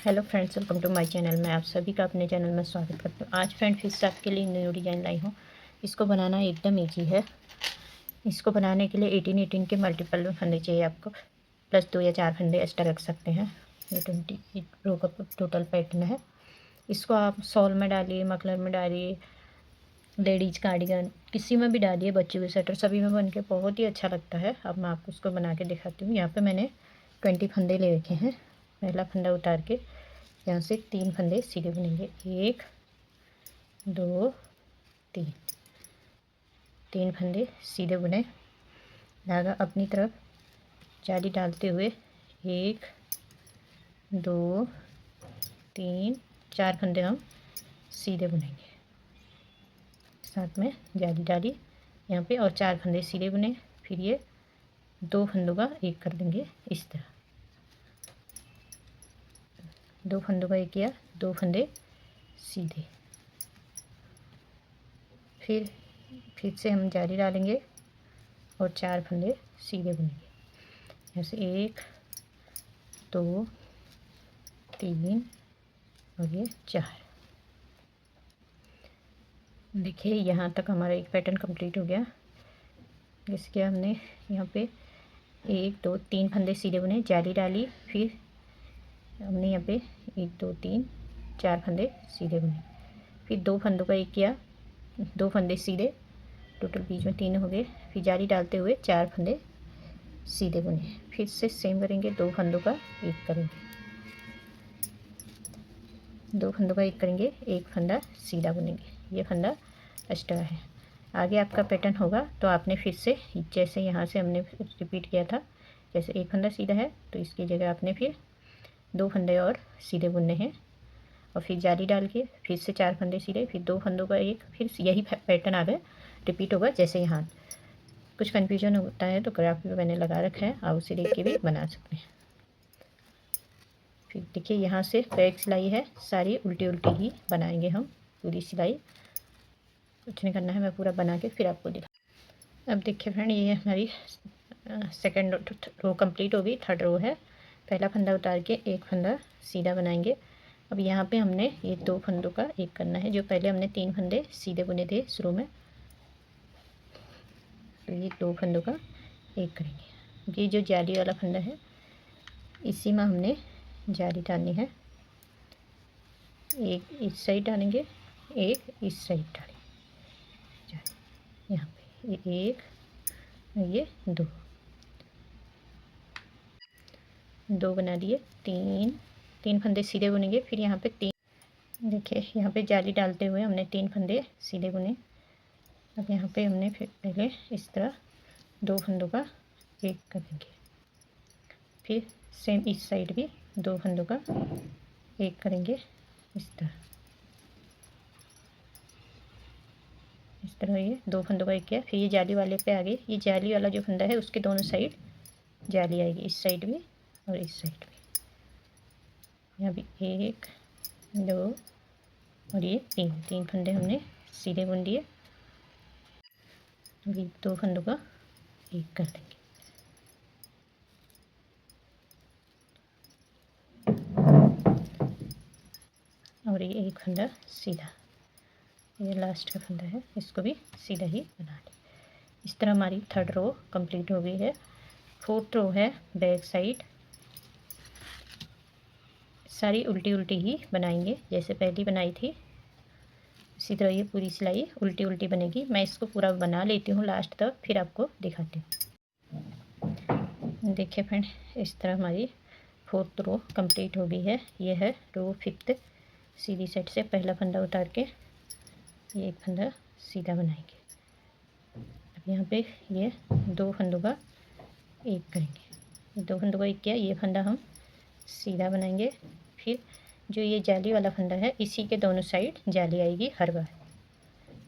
Hello friends, welcome to my channel. मैं आप सभी का अपने चैनल में स्वागत करती हूँ। आज फ्रेंड फिर से आपके लिए न्यू डिज़ाइन लाई हूँ। इसको बनाना एकदम इजी है। इसको बनाने के लिए 18 के मल्टीपल फंदे चाहिए आपको, प्लस 2 या 4 फंदे एक्स्ट्रा रख सकते हैं। ये 20 रो का टोटल पैटर्न है। इसको आप शॉल में डालिए, मफलर में डालिए, लेडीज कार्डिगन किसी में भी डालिए, बच्चों के स्वेटर सभी में बन के बहुत ही अच्छा लगता है। अब मैं आपको उसको बना के दिखाती हूँ। यहाँ पे मैंने 20 फंदे ले रखे हैं। पहला फंदा उतार के यहाँ से 3 फंदे सीधे बुनेंगे। 1 2 3, 3 फंदे सीधे बुने। धागा अपनी तरफ जाली डालते हुए 1 2 3 4 फंदे हम सीधे बुनेंगे। साथ में जाली डाली यहाँ पे और 4 फंदे सीधे बुने। फिर ये 2 फंदों का एक कर देंगे इस तरह। 2 फंदों का एक किया, 2 फंदे सीधे। फिर से हम जाली डालेंगे और 4 फंदे सीधे बुनेंगे। जैसे 1 2 3 और ये 4। देखिए यहाँ तक हमारा एक पैटर्न कंप्लीट हो गया। जैसे कि हमने यहाँ पे 1 2 3 फंदे सीधे बुने, जाली डाली, फिर हमने यहाँ पे 1 2 3 4 फंदे सीधे बुने। फिर 2 फंदों का एक किया, 2 फंदे सीधे, टोटल बीच में 3 हो गए। फिर जाली डालते हुए 4 फंदे सीधे बुने। फिर से सेम करेंगे, 2 फंदों का एक करेंगे, 2 फंदों का एक करेंगे, एक फंदा सीधा बुनेंगे। ये फंदा एक्स्ट्रा है। आगे आपका पैटर्न होगा तो आपने फिर से जैसे यहाँ से हमने रिपीट किया था, जैसे एक फंदा सीधा है तो इसकी जगह आपने फिर 2 फंदे और सीधे बुनने हैं और फिर जाली डाल के फिर से 4 फंदे सीधे, फिर 2 फंदों का एक, फिर यही पैटर्न आगे रिपीट होगा। जैसे यहाँ कुछ कन्फ्यूजन होता है तो ग्राफ भी मैंने लगा रखा है, आप उसे देख के भी बना सकते हैं। फिर देखिए यहाँ से बैक सिलाई है, सारी उल्टी उल्टी ही बनाएंगे हम पूरी सिलाई। कुछ नहीं करना है, मैं पूरा बना के फिर आपको दिखा। अब देखिए फ्रेंड, ये हमारी सेकंड रो कंप्लीट हो गई। थर्ड रो है। पहला फंदा उतार के एक फंदा सीधा बनाएंगे। अब यहाँ पे हमने ये 2 फंदों का एक करना है। जो पहले हमने 3 फंदे सीधे बुने थे शुरू में, तो ये 2 फंदों का एक करेंगे। ये जो जाली वाला फंदा है इसी में हमने जाली डालनी है। एक इस साइड डालेंगे, एक इस साइड डालेंगे। यहाँ पे ये 1 और ये 2 बना दिए। 3 फंदे सीधे बुनेंगे। फिर यहाँ पे 3, देखिए यहाँ पे जाली डालते हुए हमने 3 फंदे सीधे बुने। अब यहाँ पे हमने फिर पहले इस तरह 2 फंदों का एक करेंगे। फिर सेम इस साइड भी 2 फंदों का एक करेंगे इस तरह। इस तरह ये 2 फंदों का एक किया। फिर ये जाली वाले पे आ गए। ये जाली वाला जो फंदा है उसके दोनों साइड जाली आएगी, इस साइड भी और इस साइड भी। यहाँ भी 1 2 और ये 3 फंदे हमने सीधे बुन दिए। अभी 2 फंदों का एक कर देंगे। और ये एक फंदा सीधा, ये लास्ट का फंदा है, इसको भी सीधा ही बना लें। इस तरह हमारी थर्ड रो कंप्लीट हो गई है। फोर्थ रो है बैक साइड। सारी उल्टी उल्टी ही बनाएंगे जैसे पहली बनाई थी, इसी तरह ये पूरी सिलाई उल्टी उल्टी बनेगी। मैं इसको पूरा बना लेती हूँ लास्ट तक, फिर आपको दिखाती हूँ। देखिए फ्रेंड, इस तरह हमारी फोर्थ रो कंप्लीट हो गई है। ये है रो फिफ्थ। सीधी साइड से पहला फंदा उतार के ये एक फंदा सीधा बनाएंगे। अब यहाँ पे ये 2 फंदों का एक करेंगे। 2 फंदों का एक किया, ये फंदा हम सीधा बनाएंगे। फिर जो ये जाली वाला फंदा है इसी के दोनों साइड जाली आएगी हर बार,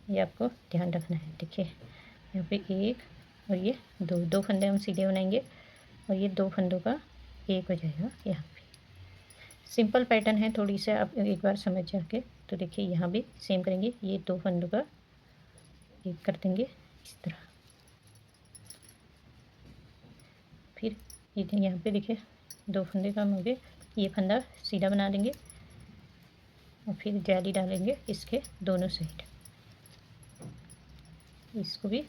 ये आपको ध्यान रखना है। देखिए यहाँ पे 1 और ये 2 फंदे हम सीधे बनाएंगे और ये 2 फंदों का एक हो जाएगा। यहाँ पे सिंपल पैटर्न है, थोड़ी सा आप एक बार समझ जाके। तो देखिए यहाँ भी सेम करेंगे, ये 2 फंदों का एक कर देंगे इस तरह। फिर ये यहाँ पे देखिए 2 फंदे कम हो गए, ये फंदा सीधा बना देंगे और फिर जाली डालेंगे इसके दोनों साइड। इसको भी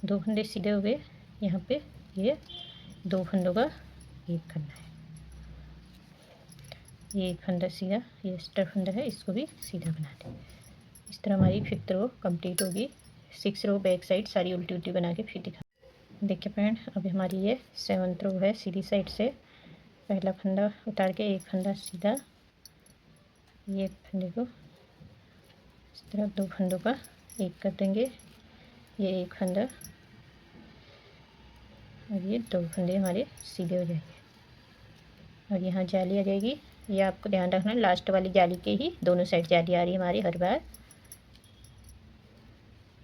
2 फंदे सीधे हो गए। यहाँ पे ये 2 फंदों का एक करना है। ये एक फंदा सीधा, ये एक्स्ट्रा फंदा है, इसको भी सीधा बना दें। इस तरह हमारी 5th रो कंप्लीट होगी। 6 रो बैक साइड सारी उल्टी उल्टी बना के फिर दिखा। देखिए फ्रेंड, अभी हमारी ये 7th रो है। सीधी साइड से पहला फंदा उतार के एक फंदा सीधा, ये फंदे को इस तरह 2 फंदों का एक कर देंगे। ये एक फंदा और ये 2 फंदे हमारे सीधे हो जाएंगे और यहाँ जाली आ जाएगी। ये आपको ध्यान रखना, लास्ट वाली जाली के ही दोनों साइड जाली आ रही है हमारी हर बार।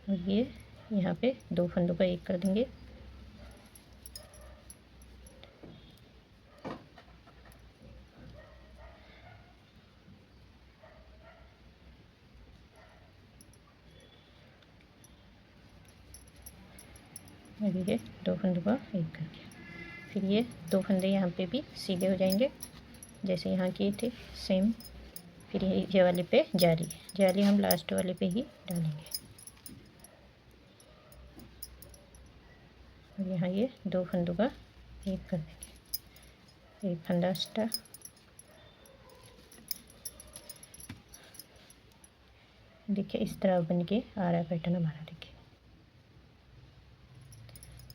और ये यहाँ पे 2 फंदों का एक कर देंगे। और ये 2 फंदों का एक करके फिर ये 2 फंदे यहाँ पे भी सीधे हो जाएंगे जैसे यहाँ किए थे सेम। फिर ये वाले पे जाली, जाली हम लास्ट वाले पे ही डालेंगे। और यहाँ ये 2 फंदों का एक कर देंगे। एक फंदा एक्स्ट्रा, देखिए इस तरह बन के आ रहा है पैटर्न हमारा। देखिए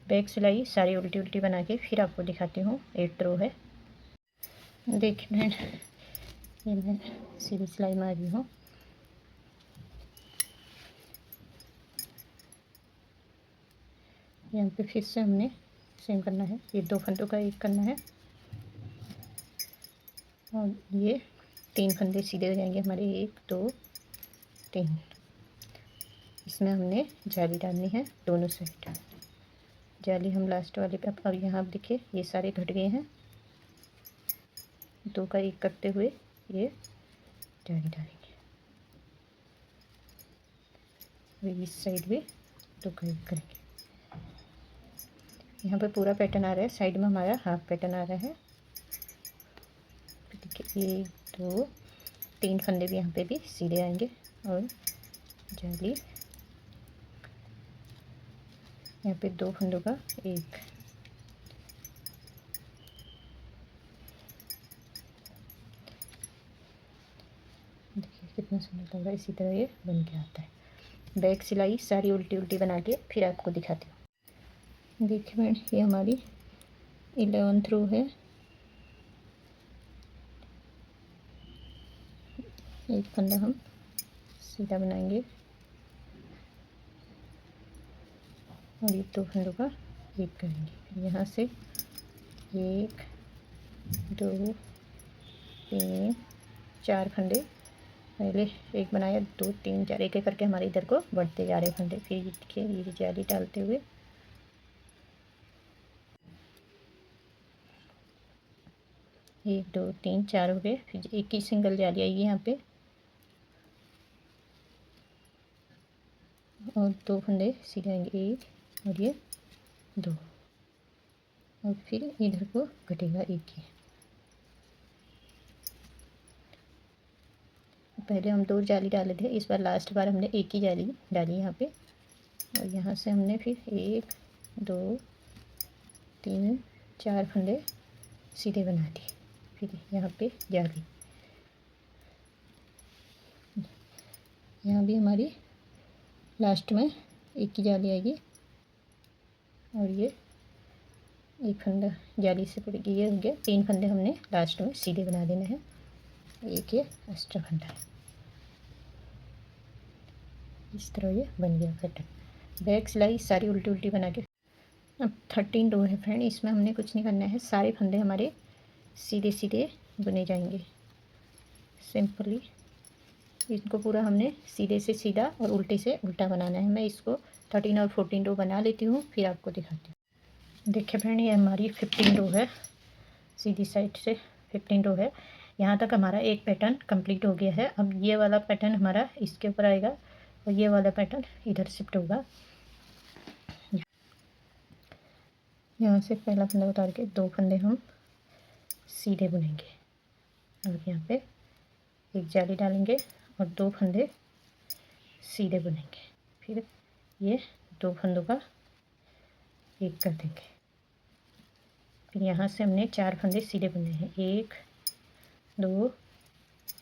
बैक सिलाई सारी उल्टी उल्टी बना के फिर आपको दिखाती हूँ। 8th रो है। देखिए मैं ये मैं सीधी सिलाई मारी हूँ। यहाँ पे फिर से हमने सेम करना है। ये 2 फंदों का एक करना है और ये 3 फंदे सीधे हो जाएंगे हमारे, 1 2 3। इसमें हमने जाली डालनी है दोनों साइड। जाली हम लास्ट वाले पे, अब यहाँ आप देखिए ये सारे घट गए हैं। 2 का एक करते हुए ये जाली डालेंगे। इस साइड भी 2 का एक करेंगे। यहाँ पे पूरा पैटर्न आ रहा है, साइड में हमारा हाफ पैटर्न आ रहा है। देखिए 1 2 3 फंदे भी यहाँ पे भी सीधे आएंगे और जाली यहाँ पे 2 फंदों का एक। देखिए कितना सुंदर लग रहा है। इसी तरह ये बन के आता है। बैक सिलाई सारी उल्टी उल्टी बना के फिर आपको दिखाती हूँ। देखिए मैम ये हमारी 11th रो है। एक फंदा हम सीधा बनाएंगे और ये 2 फंदों का एक करेंगे। फिर यहाँ से 1 2 3 4 फंदे, पहले एक बनाया, 2 3 4 एक एक करके हमारे इधर को बढ़ते जा रहे फंदे। फिर देखिए ये जाली डालते हुए 1 2 3 4 हो गए। फिर एक ही सिंगल जाली आएगी यहाँ पे और 2 फंदे सीधे आएंगे, 1 और ये 2 और फिर इधर को घटेगा एक ही। पहले हम 2 जाली डाले थे, इस बार लास्ट बार हमने एक ही जाली डाली यहाँ पे। और यहाँ से हमने फिर 1 2 3 4 फंदे सीधे बना दिए। फिर यहाँ पे जाली, यहाँ भी हमारी लास्ट में एक ही जाली आएगी और ये एक फंदा जाली से पड़ेगी। ये हो गया 3 फंदे हमने लास्ट में सीधे बना देना है। एक ये एक्स्ट्रा फंदा है। इस तरह ये बन गया पैटर्न। बैक सिलाई सारी उल्टी उल्टी बना के। अब 13 रो है फ्रेंड, इसमें हमने कुछ नहीं करना है। सारे फंदे हमारे सीधे सीधे बुने जाएंगे सिंपली। इसको पूरा हमने सीधे से सीधा और उल्टे से उल्टा बनाना है। मैं इसको 13 और 14 रो बना लेती हूँ फिर आपको दिखाती हूँ। देखिए फ्रेंड ये हमारी 15 रो है। सीधी साइड से 15 रो है। यहाँ तक हमारा एक पैटर्न कंप्लीट हो गया है। अब ये वाला पैटर्न हमारा इसके ऊपर आएगा और ये वाला पैटर्न इधर शिफ्ट होगा। यहाँ से पहला फंदा उतार के 2 फंदे हम सीधे बुनेंगे और यहाँ पे एक जाली डालेंगे और 2 फंदे सीधे बुनेंगे। फिर ये 2 फंदों का एक कर देंगे। फिर यहाँ से हमने 4 फंदे सीधे बुने हैं, 1 2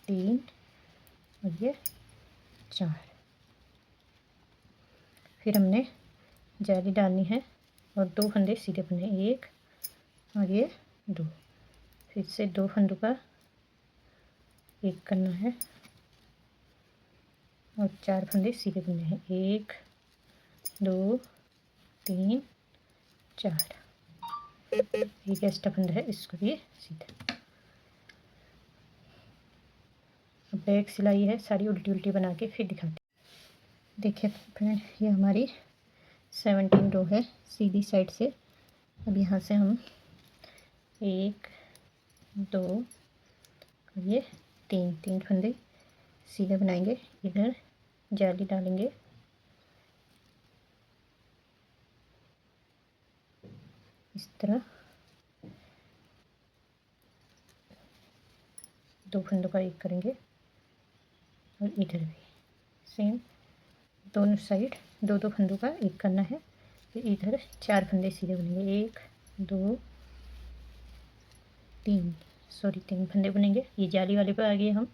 3 और ये 4। फिर हमने जाली डालनी है और 2 फंदे सीधे बुने, 1 और ये 2। फिर से 2 फंदों का एक करना है और 4 फंदे सीधे बुने हैं, 1 2 3 4। एक एक्स्ट्रा फंदा है, इसको भी सीधा। अब बैक सिलाई है, सारी उल्टी उल्टी बना के फिर दिखाते हैं। देखिए फ्रेंड, ये हमारी 17 रो है सीधी साइड से। अब यहाँ से हम 1 2 और ये 3 फंदे सीधे बनाएंगे। इधर जाली डालेंगे, इस तरह 2 फंदों का एक करेंगे और इधर भी सेम दोनों साइड 2 फंदों का एक करना है। फिर इधर 4 फंदे सीधे बनेंगे, 1 2 3 फंदे बनेंगे। ये जाली वाले पे आ गए हम।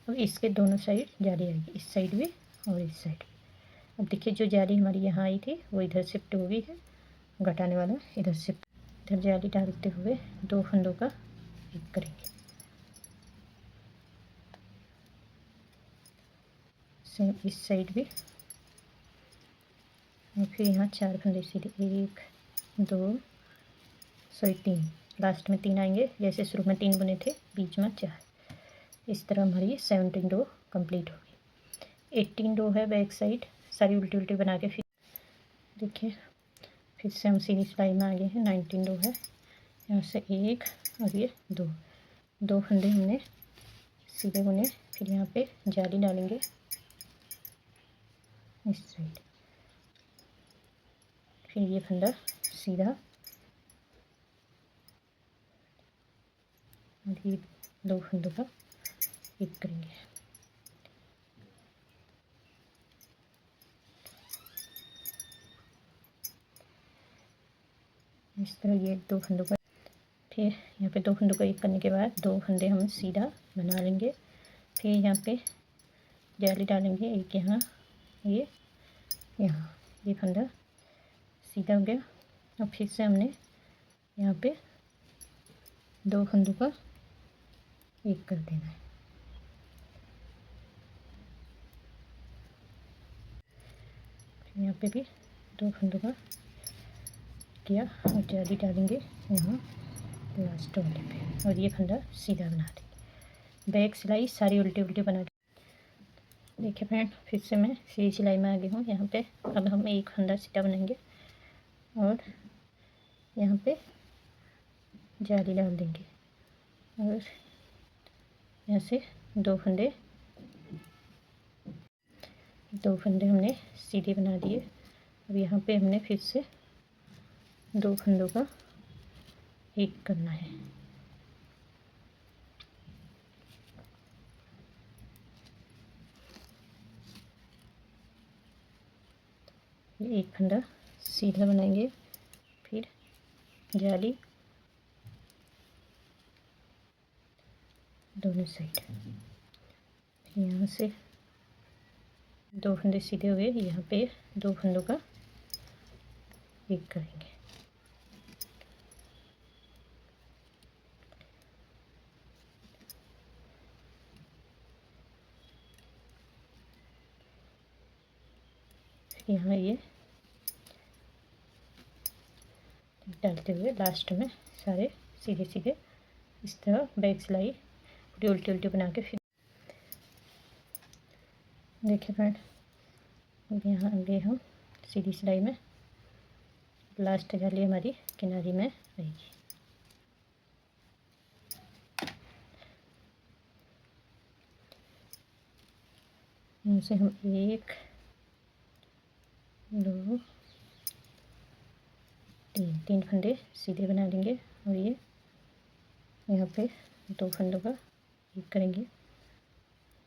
अब इसके दोनों साइड जाली आएगी, इस साइड भी और इस साइड भी। अब देखिए जो जाली हमारी यहाँ आई थी वो इधर शिफ्ट हो गई है, घटाने वाला इधर शिफ्ट। इधर जाली डालते हुए 2 फंदों का एक करेंगे, सेम इस साइड भी। और फिर यहाँ 4 फंदे सीधे, 1 2 3, लास्ट में 3 आएंगे। जैसे शुरू में 3 बुने थे, बीच में 4। इस तरह हमारी 17 रो कंप्लीट होगी। 18 रो है बैक साइड, सारी उल्टी उल्टी बना के फिर देखिए फिर से हम सीधी सिलाई में आ गए हैं। 19 रो है, यहाँ से 1 और ये 2 फंदे हमने सीधे बुने। फिर यहाँ पे जाली डालेंगे इस साइड, फिर ये फंदा सीधा और ये 2 फंदों का एक करेंगे। इस तरह ये 2 फंदों का। फिर यहाँ पे 2 फंदों का एक करने के बाद 2 फंदे हम सीधा बना लेंगे। फिर यहाँ पे जाली डालेंगे, एक यहाँ यहाँ ये फंदा सीधा हो गया। अब फिर से हमने यहाँ पे 2 फंदों का एक कर देना है। यहाँ पे भी 2 फंदों का किया और जाली डालेंगे यहाँ लास्ट वाले पे और ये फंदा सीधा बना देंगे। बैक सिलाई सारी उल्टी उल्टी बना के। देखिए फ्रेंड, फिर से मैं सीधी सिलाई में आ गई हूँ। यहाँ पे अब हम एक फंदा सीधा बनाएंगे और यहाँ पे जाली डाल देंगे और यहाँ से 2 फंदे हमने सीधे बना दिए। अब यहाँ पे हमने फिर से 2 फंदों का एक करना है। ये एक फंदा सीधा बनाएंगे, फिर जाली दोनों साइड। यहाँ से 2 फंदे सीधे हुए, यहाँ पे 2 फंदों का एक करेंगे। यहाँ ये डालते हुए लास्ट में सारे सीधे सीधे इस तरह बैक सिलाई पूरी उल्टी उल्टी बना के फिर देखिए फ्रेंड, अब यहाँ आगे हम सीधी सिलाई में लास्ट जाली हमारी किनारे में रहेगी। यहाँ से हम 1 2 3 फंदे सीधे बना लेंगे और ये यहाँ पे 2 फंदों का एक करेंगे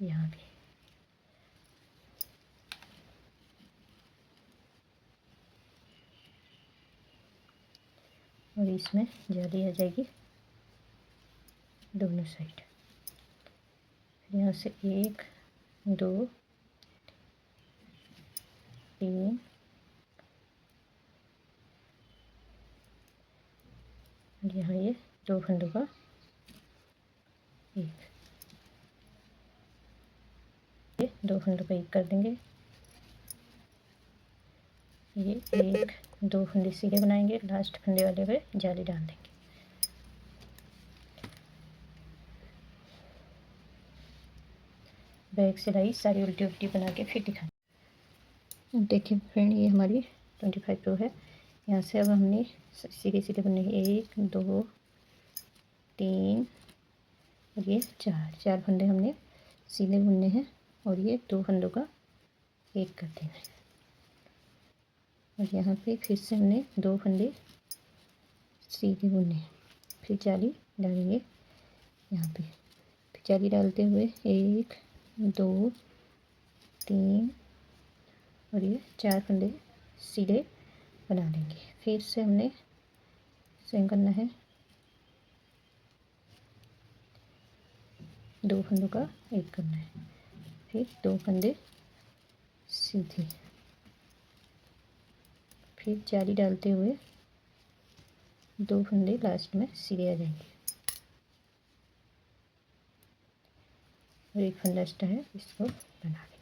यहाँ भी। और इसमें जाली आ जाएगी दोनों साइड। यहाँ से 1 2 3 और यहाँ ये 2 फंदों का एक, ये 2 फंदों का एक कर देंगे। ये 1 2 फंदे सीधे बनाएंगे, लास्ट फंदे वाले पे जाली डाल देंगे। बैक सिलाई सारी उल्टी उल्टी बना के फिर दिखाएं। देखिए फ्रेंड, ये हमारी 25 रो है। यहाँ से अब हमने सीधे सीधे बनने 1 2 3 और ये 4 फंदे हमने सीधे बुनने हैं और ये 2 फंदों का एक कर देना है। और यहाँ पे फिर से हमने 2 फंदे सीधे बुनने हैं, फिर जाली डालेंगे यहाँ पे। फिर जाली डालते हुए 1 2 3 और ये 4 फंदे सीधे बना लेंगे। फिर से हमने सेम करना है, 2 फंदों का एक करना है, फिर 2 फंदे सीधे, फिर जाली डालते हुए 2 फंदे लास्ट में सीधे आ जाएंगे और एक फंदा एक्स्ट्रा है, इसको बना लेंगे।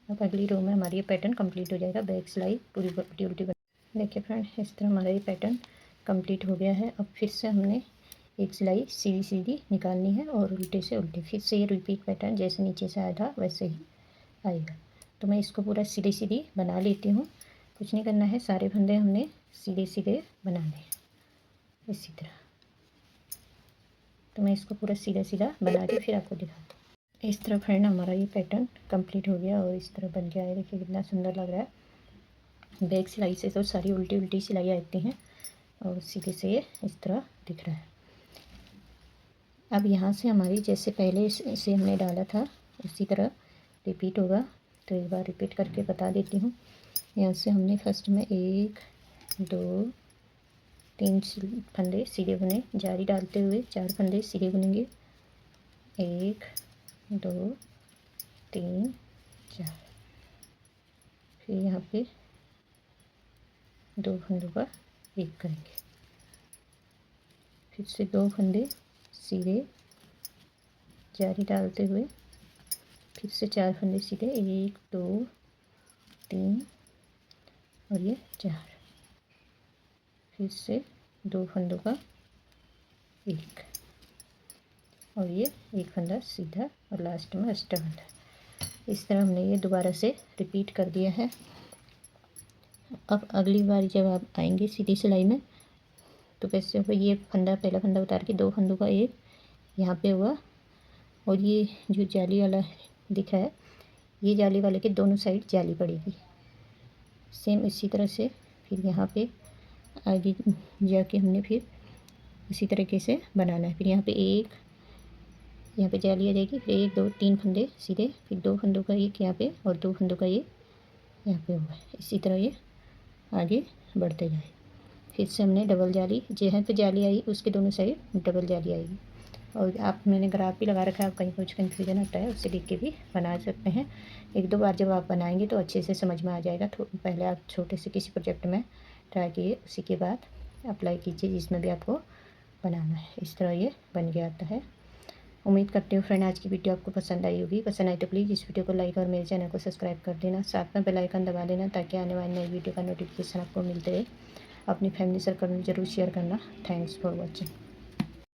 अब अगली रो में हमारी ये पैटर्न कंप्लीट हो जाएगा। बैक सिलाई पूरी उल्टी उल्टी बना। देखिए फ्रेंड, इस तरह हमारा ये पैटर्न कंप्लीट हो गया है। अब फिर से हमने एक सिलाई सीधी सीधी निकालनी है और उल्टे से उल्टे फिर से ये रिपीट पैटर्न जैसे नीचे से आया था वैसे ही आएगा। तो मैं इसको पूरा सीधी सीधी बना लेती हूँ। कुछ नहीं करना है, सारे फंदे हमने सीधे सीधे बनाने हैं इसी तरह। तो मैं इसको पूरा सीधा सीधा बना के फिर आपको दिखाती हूँ। इस तरह फ्रेंड हमारा ये पैटर्न कंप्लीट हो गया और इस तरह बन के आया। देखिए कितना सुंदर लग रहा है। बैक सिलाई से तो सारी उल्टी उल्टी सिलाई आती हैं और सीधे से ये इस तरह दिख रहा है। अब यहाँ से हमारी जैसे पहले से हमने डाला था उसी तरह रिपीट होगा। तो एक बार रिपीट करके बता देती हूँ। यहाँ से हमने फर्स्ट में 1 2 3 फंदे सीधे बुने, जाली डालते हुए 4 फंदे सीधे बुनेंगे, 1 2 3 4, फिर यहाँ पे 2 फंदों का एक करेंगे, फिर से 2 फंदे सीधे, जाली डालते हुए फिर से 4 फंदे सीधे, 1 2 3 और ये 4, फिर से 2 फंदों का एक और ये एक फंदा सीधा और लास्ट में एक्स्ट्रा फंदा। इस तरह हमने ये दोबारा से रिपीट कर दिया है। अब अगली बार जब आप आएंगे सीधी सिलाई में तो कैसे होगा, ये फंदा पहला फंदा उतार के 2 फंदों का एक यहाँ पे हुआ और ये जो जाली वाला दिख रहा है ये जाली वाले के दोनों साइड जाली पड़ेगी। सेम इसी तरह से फिर यहाँ पे आगे जाके हमने फिर इसी तरीके से बनाना है। फिर यहाँ पे यहाँ पे जाली आ जाएगी, फिर 1 2 3 फंदे सीधे, फिर 2 फंदों का एक यहाँ पे और 2 फंदों का एक यहाँ पे होगा। इसी तरह ये आगे बढ़ते जाए। फिर से हमने डबल जाली, जहाँ पे जाली आई उसके दोनों साइड डबल जाली आएगी। और आप मैंने ग्राफ भी लगा रखा है, आप कहीं कुछ कन्फ्यूजन आता है उससे देख के भी बना सकते हैं। 1 2 बार जब आप बनाएंगे तो अच्छे से समझ में आ जाएगा। तो पहले आप छोटे से किसी प्रोजेक्ट में ट्राई कीजिए, उसी के बाद अप्लाई कीजिए जिसमें भी आपको बनाना है। इस तरह ये बन के आता है। उम्मीद करती हूँ फ्रेंड आज की वीडियो आपको पसंद आई होगी। पसंद आई तो प्लीज़ इस वीडियो को लाइक और मेरे चैनल को सब्सक्राइब कर देना, साथ में बेल आइकन दबा देना ताकि आने वाली नई वीडियो का नोटिफिकेशन आपको मिलते रहे। अपनी फैमिली सर्कल में ज़रूर शेयर करना। Thanks for watching.